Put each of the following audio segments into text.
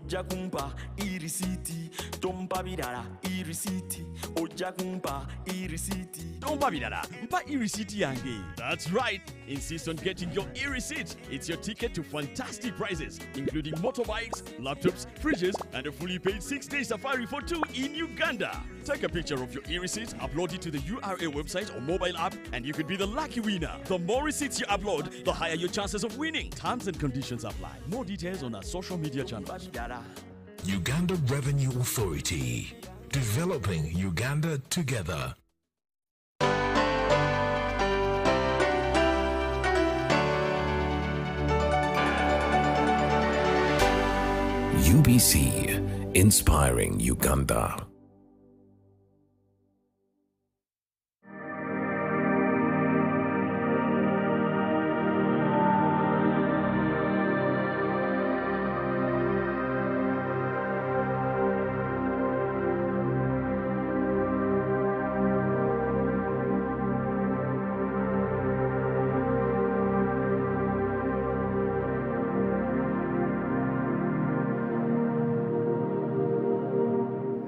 ojja kumpa irisiti tompa birala irisiti ojja kumpa irisiti tompa birala mpa irisiti yange. That's right. Insist on getting your e-receipt. It's your ticket to fantastic prizes, including motorbikes, laptops, fridges, and a fully paid 6-day safari for 2 in Uganda. Take a picture of your e-receipt, upload it to the URA website or mobile app, and you could be the lucky winner. The more receipts you upload, the higher your chances of winning. Terms and conditions apply. More details on our social media channels. Uganda Revenue Authority. Developing Uganda together. UBC, inspiring Uganda.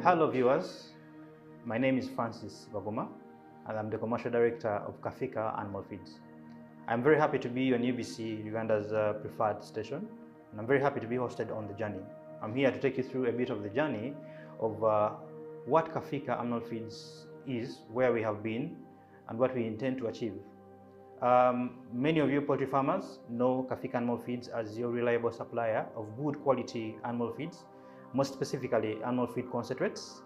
Hello viewers, my name is Francis Bagoma and I'm the Commercial Director of Kafika Animal Feeds. I'm very happy to be on UBC, Uganda's preferred station, and I'm very happy to be hosted on the journey. I'm here to take you through a bit of the journey of what Kafika Animal Feeds is, where we have been, and what we intend to achieve. Many of you poultry farmers know Kafika Animal Feeds as your reliable supplier of good quality animal feeds, most specifically animal feed concentrates.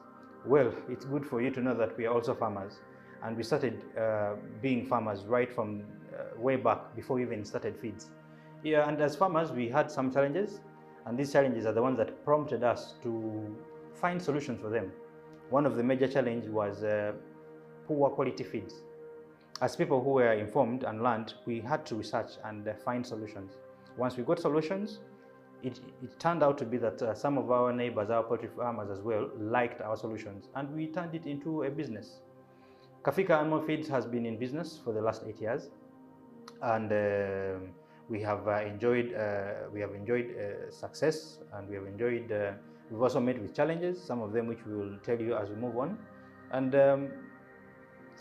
Well, it's good for you to know that we are also farmers, and we started being farmers right from way back before we even started feeds. Yeah, and as farmers we had some challenges, and these challenges are the ones that prompted us to find solutions for them. One of the major challenges was poor quality feeds. As people who were informed and learned, we had to research and find solutions. Once we got solutions, it turned out to be that some of our neighbors, our poultry farmers as well, liked our solutions, and we turned it into a business. Kafika Animal Feeds has been in business for the last 8 years, and we have enjoyed success, and we've also met with challenges, some of them which we will tell you as we move on. And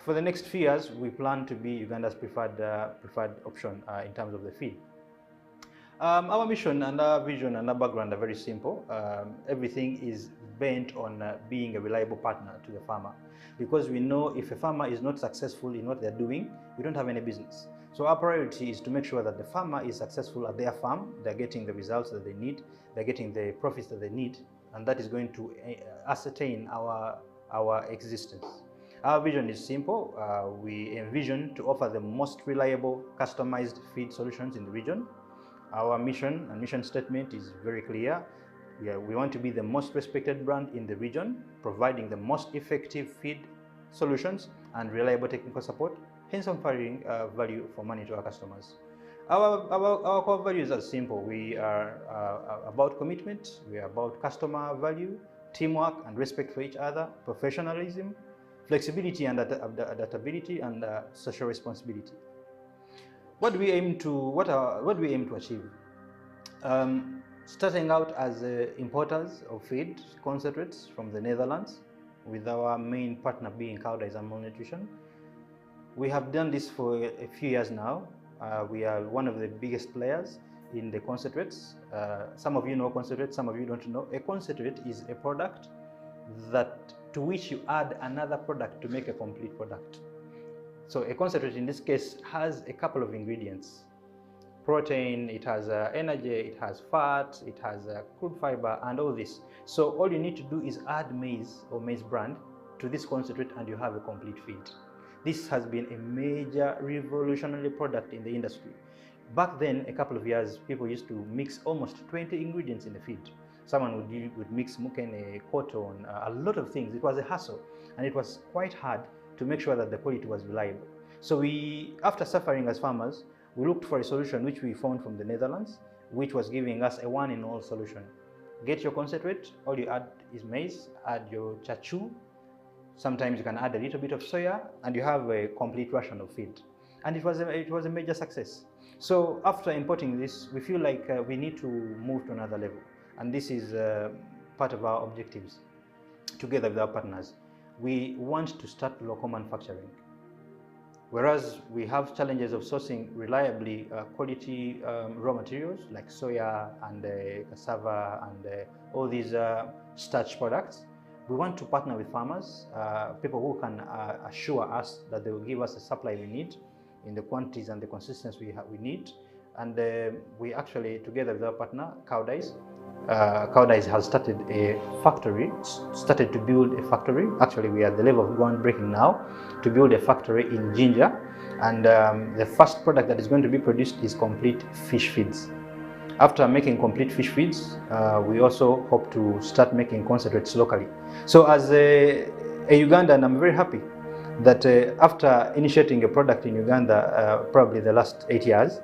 for the next few years, we plan to be Uganda's preferred option in terms of the feed. Our mission and our vision and our background are very simple. Everything is bent on being a reliable partner to the farmer, because we know if a farmer is not successful in what they're doing, we don't have any business. So our priority is to make sure that the farmer is successful at their farm, they're getting the results that they need, they're getting the profits that they need, and that is going to ascertain our existence. Our vision is simple. We envision to offer the most reliable, customized feed solutions in the region. Our mission and mission statement is very clear. We want to be the most respected brand in the region, providing the most effective feed solutions and reliable technical support, hence offering value for money to our customers. Our core values are simple. We are about commitment, we are about customer value, teamwork and respect for each other, professionalism, flexibility and adaptability, and social responsibility. What do we aim to achieve? Starting out as importers of feed concentrates from the Netherlands, with our main partner being Koudijs Animal Nutrition. We have done this for a few years now. We are one of the biggest players in the concentrates. Some of you know concentrates, some of you don't know. A concentrate is a product to which you add another product to make a complete product. So a concentrate in this case has a couple of ingredients: protein, it has energy, it has fat, it has crude fiber, and all this. So all you need to do is add maize or maize bran to this concentrate and you have a complete feed. This has been a major revolutionary product in the industry. Back then, a couple of years, people used to mix almost 20 ingredients in the feed. Someone would mix mukene, cotton, a lot of things. It was a hassle, and it was quite hard to make sure that the quality was reliable. So after suffering as farmers, we looked for a solution which we found from the Netherlands, which was giving us a one-in-all solution. Get your concentrate, all you add is maize, add your chachu, sometimes you can add a little bit of soya, and you have a complete ration of feed. And it was a major success. So after importing this, we feel like we need to move to another level. and this is part of our objectives. Together with our partners, we want to start local manufacturing. Whereas we have challenges of sourcing reliably quality raw materials like soya and cassava and all these starch products, we want to partner with farmers, people who can assure us that they will give us the supply we need in the quantities and the consistency we need. And we actually, together with our partner, Cowdice, Cowdice has started a factory, started to build a factory. Actually, we are at the level of groundbreaking now to build a factory in Jinja. And the first product that is going to be produced is complete fish feeds. After making complete fish feeds, we also hope to start making concentrates locally. So as a Ugandan, I'm very happy that after initiating a product in Uganda, probably the last 8 years,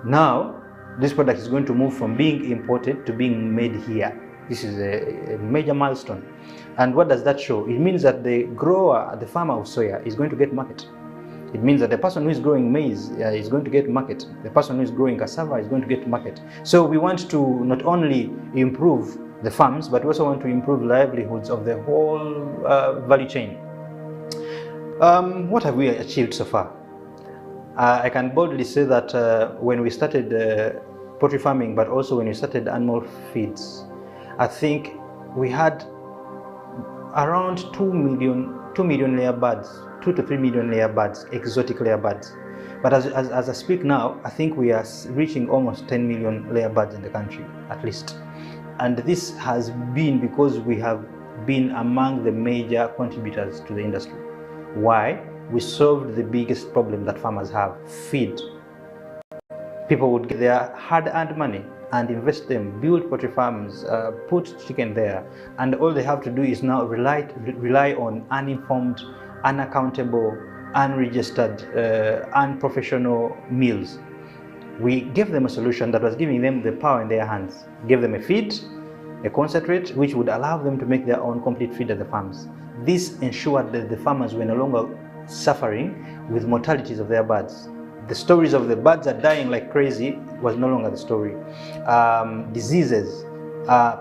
now this product is going to move from being imported to being made here. This is a major milestone. And what does that show? It means that the grower, the farmer of soya is going to get market. It means that the person who is growing maize is going to get market. The person who is growing cassava is going to get market. So we want to not only improve the farms, but we also want to improve livelihoods of the whole value chain. What have we achieved so far? I can boldly say that when we started poultry farming, but also when we started animal feeds, I think we had around 2 million layer birds, 2 to 3 million layer birds, exotic layer birds. But as I speak now, I think we are reaching almost 10 million layer birds in the country, at least. And this has been because we have been among the major contributors to the industry. Why? We solved the biggest problem that farmers have: feed. People would get their hard-earned money and invest them, build poultry farms, put chicken there, and all they have to do is now rely on uninformed, unaccountable, unregistered, unprofessional meals. We gave them a solution that was giving them the power in their hands. Gave them a feed, a concentrate, which would allow them to make their own complete feed at the farms. This ensured that the farmers were no longer suffering with mortalities of their birds. The stories of the birds are dying like crazy was no longer the story. Diseases,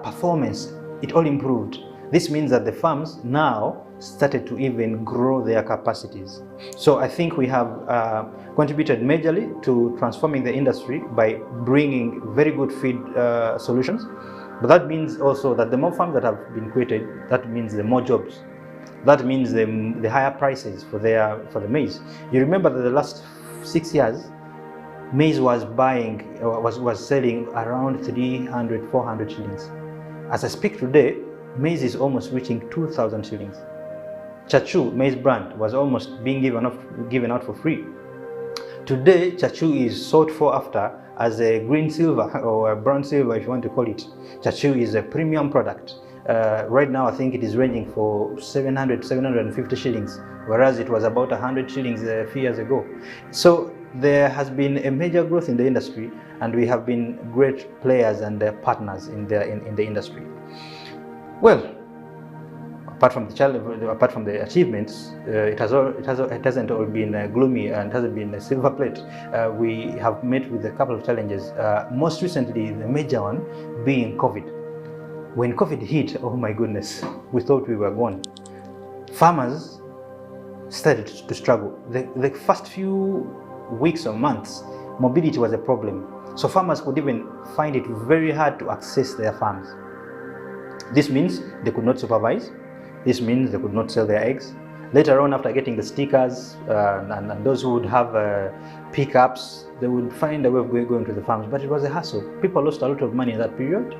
performance, it all improved. This means that the farms now started to even grow their capacities. So I think we have contributed majorly to transforming the industry by bringing very good feed solutions. But that means also that the more farms that have been created, that means the more jobs. That means the higher prices for the maize. You remember that the last 6 years, maize was selling around 300, 400 shillings. As I speak today, maize is almost reaching 2,000 shillings. Chachu, maize brand, was almost being given out for free. Today, Chachu is sought for after as a green silver or a brown silver, if you want to call it. Chachu is a premium product. Right now, I think it is ranging for 700, 750 shillings, whereas it was about 100 shillings a few years ago. So there has been a major growth in the industry, and we have been great players and partners in the industry. Well, apart from the challenge, apart from the achievements, it hasn't all been gloomy and it hasn't been a silver plate. We have met with a couple of challenges. Most recently, the major one being COVID. When COVID hit, oh my goodness, we thought we were gone. Farmers started to struggle. The first few weeks or months, mobility was a problem. So farmers could even find it very hard to access their farms. This means they could not supervise. This means they could not sell their eggs. Later on, after getting the stickers and those who would have pickups, they would find a way of going to the farms. But it was a hassle. People lost a lot of money in that period.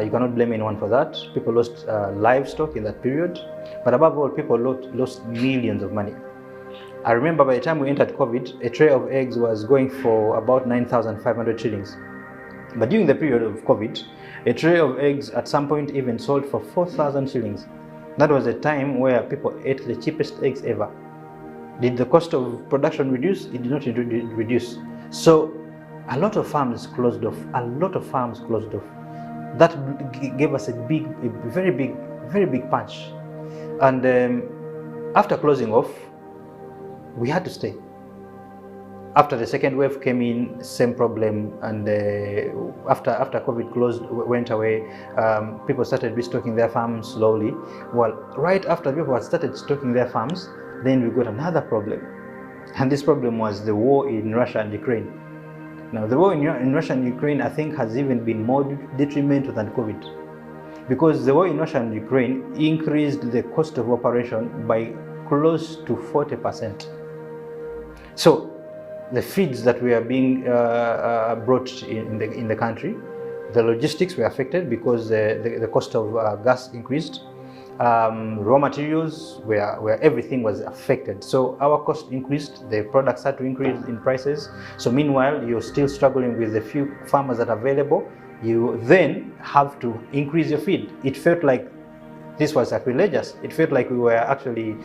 You cannot blame anyone for that. People lost livestock in that period. But above all, people lost millions of money. I remember by the time we entered COVID, a tray of eggs was going for about 9,500 shillings. But during the period of COVID, a tray of eggs at some point even sold for 4,000 shillings. That was a time where people ate the cheapest eggs ever. Did the cost of production reduce? It did not reduce. So a lot of farms closed off. That gave us a very big punch. And after closing off, we had to stay. After the second wave came in, same problem, and after COVID went away, people started restocking their farms slowly. Well, right after people had started stocking their farms, then we got another problem, and this problem was the war in Russia and Ukraine. Now, the war in Russia and Ukraine, I think, has even been more detrimental than COVID, because the war in Russia and Ukraine increased the cost of operation by close to 40%. So the feeds that were being brought in the country, the logistics were affected because the cost of gas increased. Raw materials where everything was affected. So our cost increased, the products had to increase in prices. So meanwhile, you're still struggling with the few farmers that are available. You then have to increase your feed. It felt like this was sacrilegious. It felt like we were actually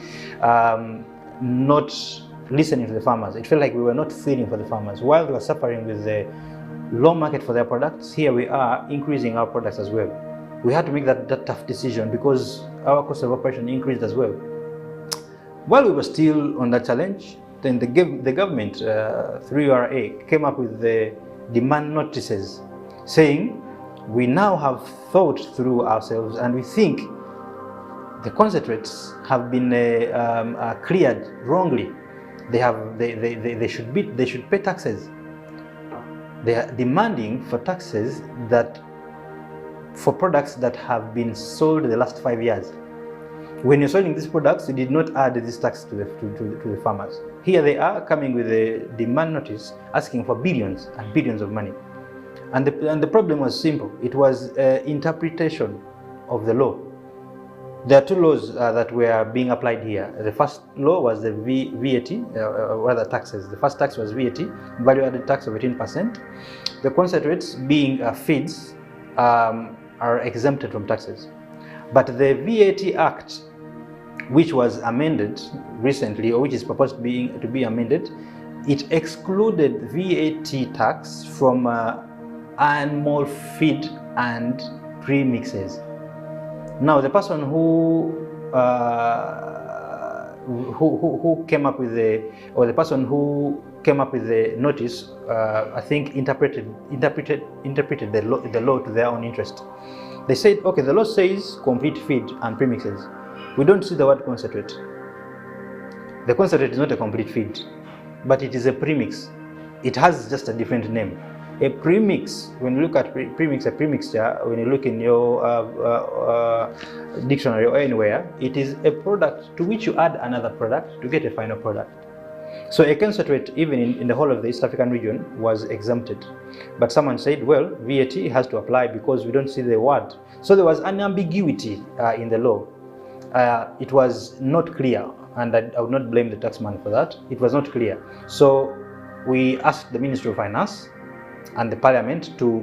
not listening to the farmers. It felt like we were not feeding for the farmers. While they were suffering with the low market for their products, here we are increasing our products as well. We had to make that tough decision because our cost of operation increased as well. While we were still on that challenge, then the government, through URA, came up with the demand notices saying, we now have thought through ourselves and we think the concentrates have been cleared wrongly. They should pay taxes. They are demanding for taxes for products that have been sold the last 5 years. When you're selling these products, you did not add this tax to the farmers. Here they are coming with a demand notice asking for billions and billions of money. And the problem was simple. It was interpretation of the law. There are two laws that were being applied here. The first law was the VAT, rather taxes. The first tax was VAT, value-added tax of 18%. The concentrates, being feeds, are exempted from taxes. But the VAT Act, which was amended recently, or which is proposed to be amended, it excluded VAT tax from animal feed and premixes. Now, the person who came up with the notice, I think interpreted the law to their own interest. They said, okay, the law says complete feed and premixes. We don't see the word concentrate. The concentrate is not a complete feed, but it is a premix. It has just a different name. A premix, when you look at premix, a premixture, when you look in your dictionary or anywhere, it is a product to which you add another product to get a final product. So a concentrate, even in the whole of the East African region, was exempted. But someone said, well, VAT has to apply because we don't see the word. So there was an ambiguity in the law. It was not clear, and I would not blame the taxman for that. It was not clear. So we asked the Ministry of Finance and the Parliament to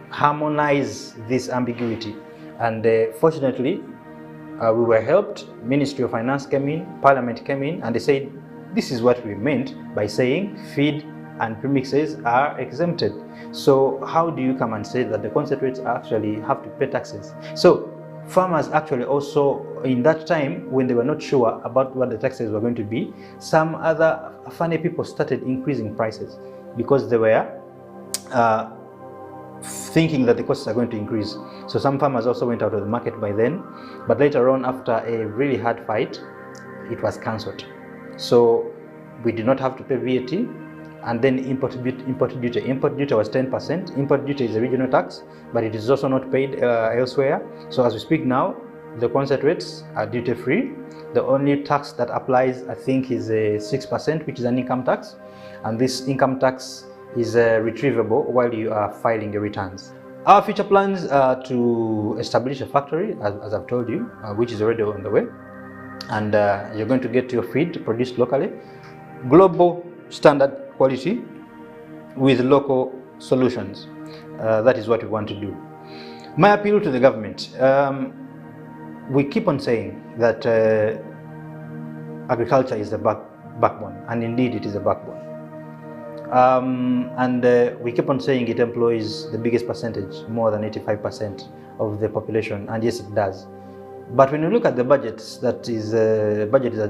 harmonize this ambiguity. And fortunately, we were helped. Ministry of Finance came in, Parliament came in, and they said, this is what we meant by saying feed and premixes are exempted. So how do you come and say that the concentrates actually have to pay taxes? So farmers actually also, in that time, when they were not sure about what the taxes were going to be, some other funny people started increasing prices because they were thinking that the costs are going to increase. So some farmers also went out of the market by then, but later on, after a really hard fight, it was cancelled. So we did not have to pay VAT, and then import duty. Import duty was 10%. Import duty is a regional tax, but it is also not paid elsewhere. So as we speak now, the concentrates are duty-free. The only tax that applies, I think, is 6%, which is an income tax, and this income tax is retrievable while you are filing your returns. Our future plans are to establish a factory, as I've told you, which is already on the way. And you're going to get your feed produced locally, global standard quality with local solutions. That is what we want to do. My appeal to the government, we keep on saying that agriculture is the backbone, and indeed it is a backbone. We keep on saying it employs the biggest percentage, more than 85% of the population, and yes, it does. But when you look at the budgets that is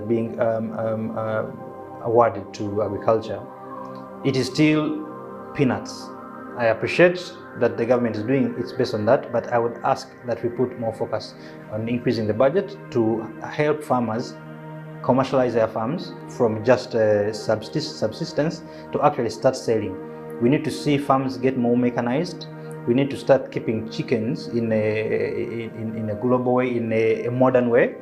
being awarded to agriculture, it is still peanuts. I appreciate that the government is doing its best on that, but I would ask that we put more focus on increasing the budget to help farmers commercialize their farms from just subsistence to actually start selling. We need to see farms get more mechanized. We need to start keeping chickens in a global way, in a modern way.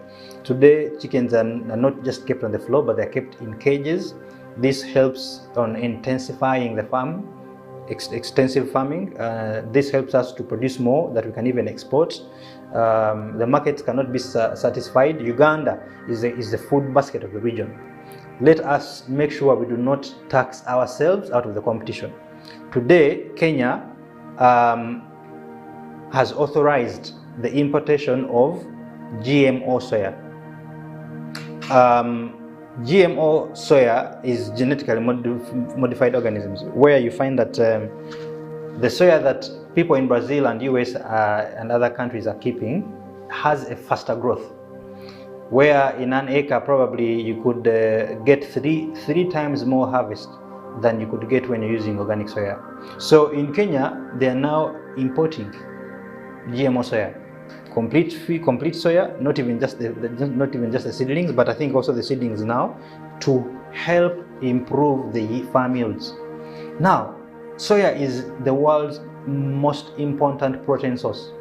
Today, chickens are not just kept on the floor, but they're kept in cages. This helps on intensifying the farm, extensive farming. This helps us to produce more that we can even export. The markets cannot be satisfied. Uganda is the food basket of the region. Let us make sure we do not tax ourselves out of the competition. Today, Kenya has authorized the importation of GMO soya. GMO soya is genetically modified organisms, where you find that the soya that people in Brazil and US and other countries are keeping has a faster growth, where in an acre probably you could get three times more harvest than you could get when you're using organic soya. So in Kenya, they are now importing GMO soya, complete soya, not even just the seedlings, but I think also the seedlings now, to help improve the farm yields. Now, soya is the world's most important protein source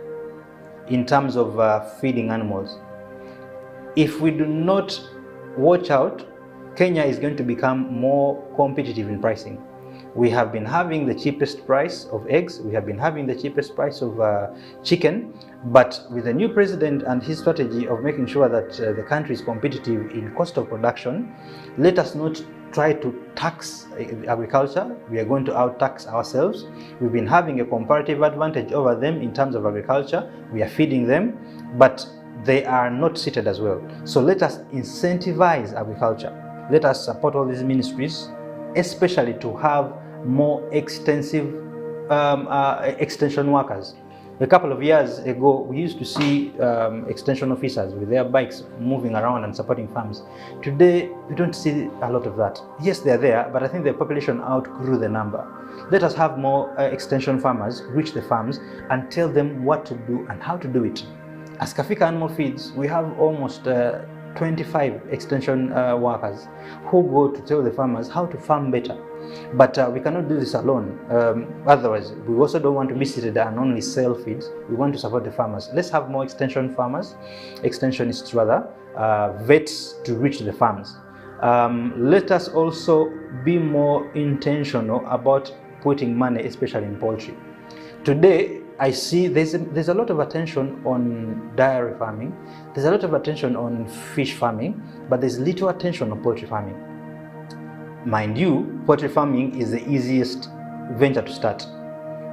in terms of feeding animals. If we do not watch out, Kenya is going to become more competitive in pricing. We have been having the cheapest price of eggs, we have been having the cheapest price of chicken, but with the new president and his strategy of making sure that the country is competitive in cost of production, let us not try to tax agriculture. We are going to out-tax ourselves. We've been having a comparative advantage over them in terms of agriculture. We are feeding them, but they are not seated as well. So let us incentivize agriculture. Let us support all these ministries, especially to have more extensive extension workers. A couple of years ago, we used to see extension officers with their bikes moving around and supporting farms. Today, we don't see a lot of that. Yes, they're there, but I think the population outgrew the number. Let us have more extension farmers reach the farms and tell them what to do and how to do it. As Kafika Animal Feeds, we have almost 25 extension workers who go to tell the farmers how to farm better. But we cannot do this alone. Otherwise, we also don't want to be seated and only sell feeds. We want to support the farmers. Let's have more extension farmers, extensionists rather, vets to reach the farms. Let us also be more intentional about putting money, especially in poultry. Today, I see there's a lot of attention on dairy farming, there's a lot of attention on fish farming, but there's little attention on poultry farming. Mind you, poultry farming is the easiest venture to start.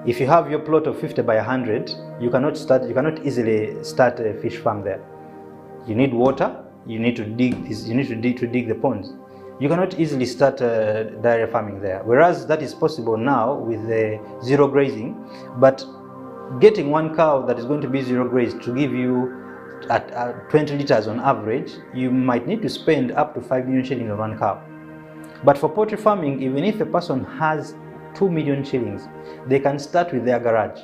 If you have your plot of 50 by 100, you cannot easily start a fish farm there. You need water, you need to dig the ponds. You cannot easily start dairy farming there. Whereas that is possible now with the zero grazing, but getting one cow that is going to be zero grazed to give you at 20 liters on average, you might need to spend up to 5 million shillings on one cow. But for poultry farming, even if a person has 2 million shillings, they can start with their garage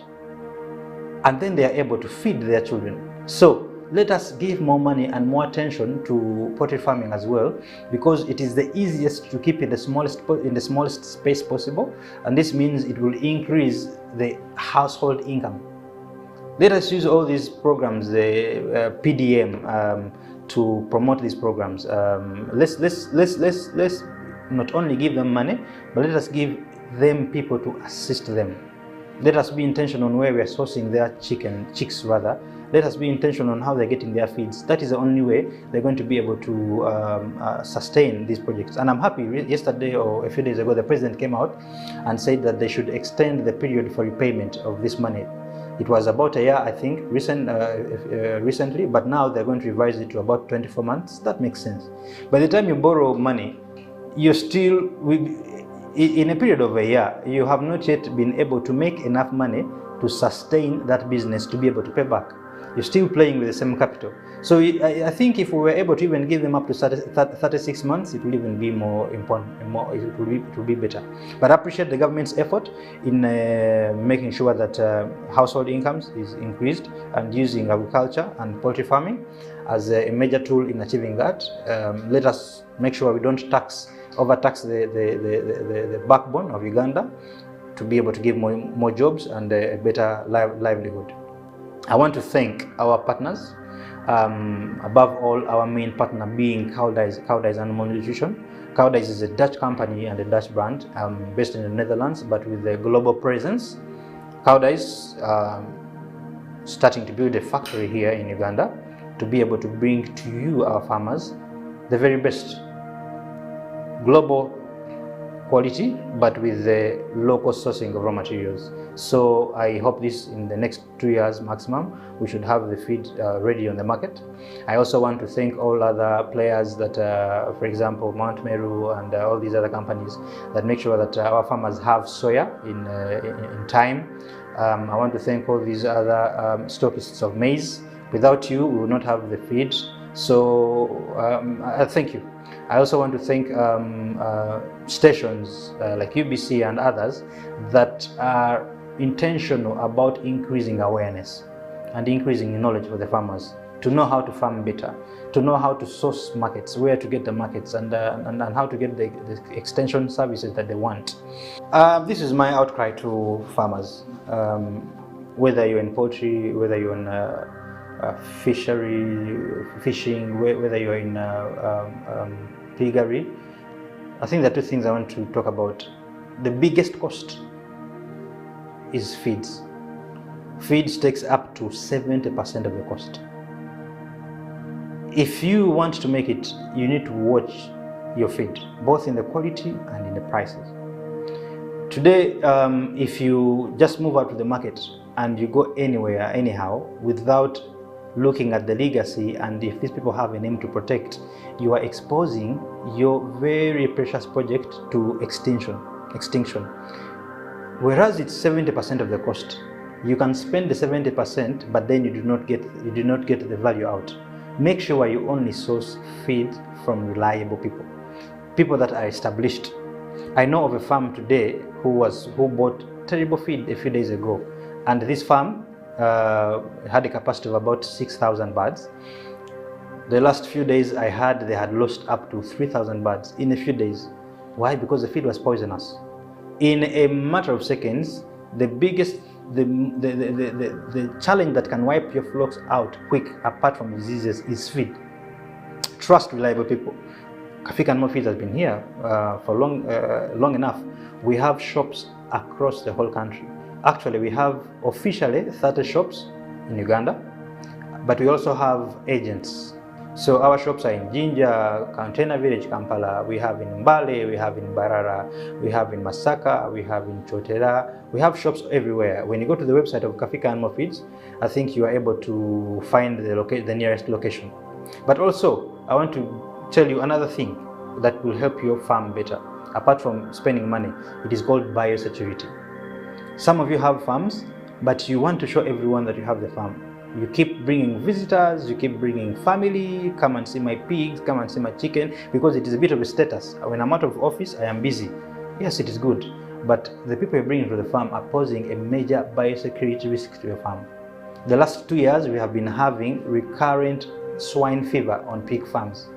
and then they are able to feed their children. So let us give more money and more attention to poultry farming as well, because it is the easiest to keep in the smallest space possible, and this means it will increase the household income. Let us use all these programs, the PDM, to promote these programs. Let's not only give them money, but let us give them people to assist them. Let us be intentional on where we are sourcing their chicks rather. Let us be intentional on how they're getting their feeds. That is the only way they're going to be able to sustain these projects. And I'm happy, yesterday or a few days ago, the president came out and said that they should extend the period for repayment of this money. It was about a year, I think, recently, but now they're going to revise it to about 24 months. That makes sense. By the time you borrow money, you're still, in a period of a year, you have not yet been able to make enough money to sustain that business to be able to pay back. you're still playing with the same capital. So I think if we were able to even give them up to 36 months, it will even be more important, it will be better. But I appreciate the government's effort in making sure that household incomes is increased, and using agriculture and poultry farming as a major tool in achieving that. Let us make sure we don't overtax the backbone of Uganda to be able to give more jobs and a better livelihood. I want to thank our partners, above all our main partner being Koudijs Animal Nutrition. Koudijs is a Dutch company and a Dutch brand based in the Netherlands, but with a global presence. Koudijs starting to build a factory here in Uganda to be able to bring to you, our farmers, the very best global quality, but with the local sourcing of raw materials. So I hope this, in the next 2 years maximum, we should have the feed ready on the market. I also want to thank all other players that, for example, Mount Meru and all these other companies that make sure that our farmers have soya in time. I want to thank all these other stockists of maize. Without you, we will not have the feed. So I thank you. I also want to thank stations like UBC and others that are intentional about increasing awareness and increasing knowledge for the farmers, to know how to farm better, to know how to source markets, where to get the markets, and how to get the extension services that they want. This is my outcry to farmers. Whether you're in poultry, whether you're in fishing, whether you're in piggery, I think there are two things I want to talk about. The biggest cost is feeds. Feeds takes up to 70% of the cost. If you want to make it, you need to watch your feed, both in the quality and in the prices. Today, if you just move out to the market and you go anywhere, anyhow, without looking at the legacy, and if these people have a name to protect, you are exposing your very precious project to extinction. Whereas it's 70% of the cost. You can spend the 70%, but then you do not get the value out. Make sure you only source feed from reliable people that are established. I know of a farm today who bought terrible feed a few days ago, and this farm had a capacity of about 6,000 birds. The last few days I heard they had lost up to 3,000 birds in a few days. Why? Because the feed was poisonous. In a matter of seconds, the challenge that can wipe your flocks out quick, apart from diseases, is feed. Trust reliable people. Kafika Animal Feeds has been here for long enough. We have shops across the whole country. Actually, we have officially 30 shops in Uganda, but we also have agents. So our shops are in Jinja, Container Village, Kampala. We have in Mbale, we have in Barara, we have in Masaka, we have in Chotera. We have shops everywhere. When you go to the website of Kafika Animal Feeds, I think you are able to find the nearest location. But also, I want to tell you another thing that will help your farm better. Apart from spending money, it is called biosecurity. Some of you have farms, but you want to show everyone that you have the farm. You keep bringing visitors, you keep bringing family, come and see my pigs, come and see my chicken, because it is a bit of a status. When I'm out of office, I am busy. Yes, it is good, but the people you bring to the farm are posing a major biosecurity risk to your farm. The last 2 years, we have been having recurrent swine fever on pig farms.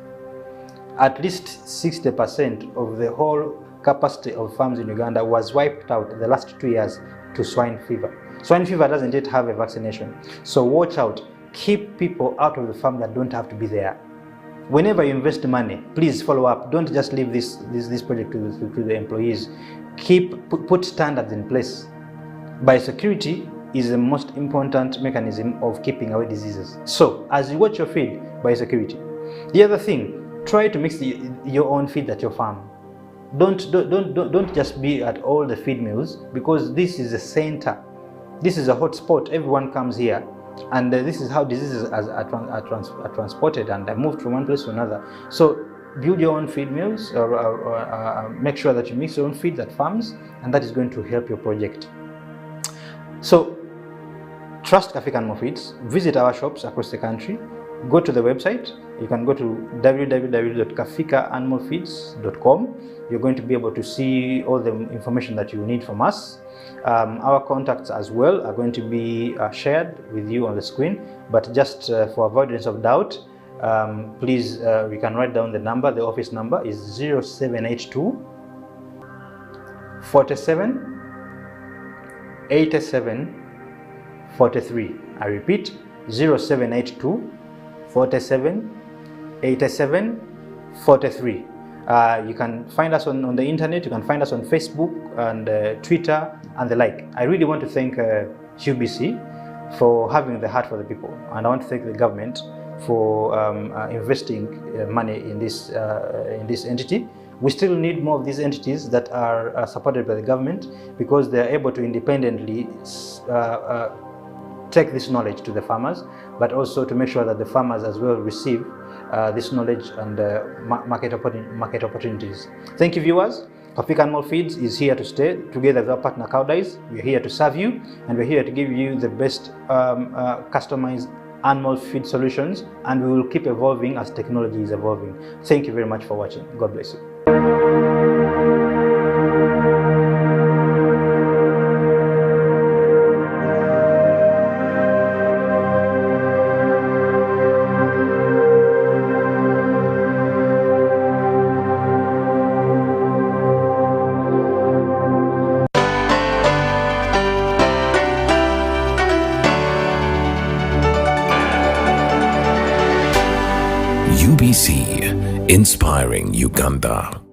At least 60% of the whole capacity of farms in Uganda was wiped out in the last 2 years to swine fever. Swine fever doesn't yet have a vaccination. So watch out. Keep people out of the farm that don't have to be there. Whenever you invest money, please follow up. Don't just leave this project to the employees. Put standards in place. Biosecurity is the most important mechanism of keeping away diseases. So as you watch your feed, biosecurity. The other thing, try to mix your own feed at your farm. Don't just be at all the feed mills, because this is a center. This is a hot spot. Everyone comes here, and this is how diseases are transported and are moved from one place to another. So build your own feed mills, or make sure that you mix your own feeds at farms, and that is going to help your project. So trust Kafika Animal Feeds, visit our shops across the country, go to the website. You can go to www.kafikaanimalfeeds.com. You're going to be able to see all the information that you need from us. Our contacts as well are going to be shared with you on the screen, but just for avoidance of doubt, please, we can write down the number. The office number is 0782 47 87 43. I repeat, 0782 47 87 43. You can find us on the internet. You can find us on Facebook and Twitter and the like. I really want to thank QBC for having the heart for the people, and I want to thank the government for investing money in this entity. We still need more of these entities that are supported by the government, because they are able to independently take this knowledge to the farmers, but also to make sure that the farmers as well receive this knowledge and market opportunities. Thank you, viewers. Kafika Animal Feeds is here to stay. Together with our partner Cowdice, we're here to serve you, and we're here to give you the best customized animal feed solutions, and we will keep evolving as technology is evolving. Thank you very much for watching. God bless you. UBC, inspiring Uganda.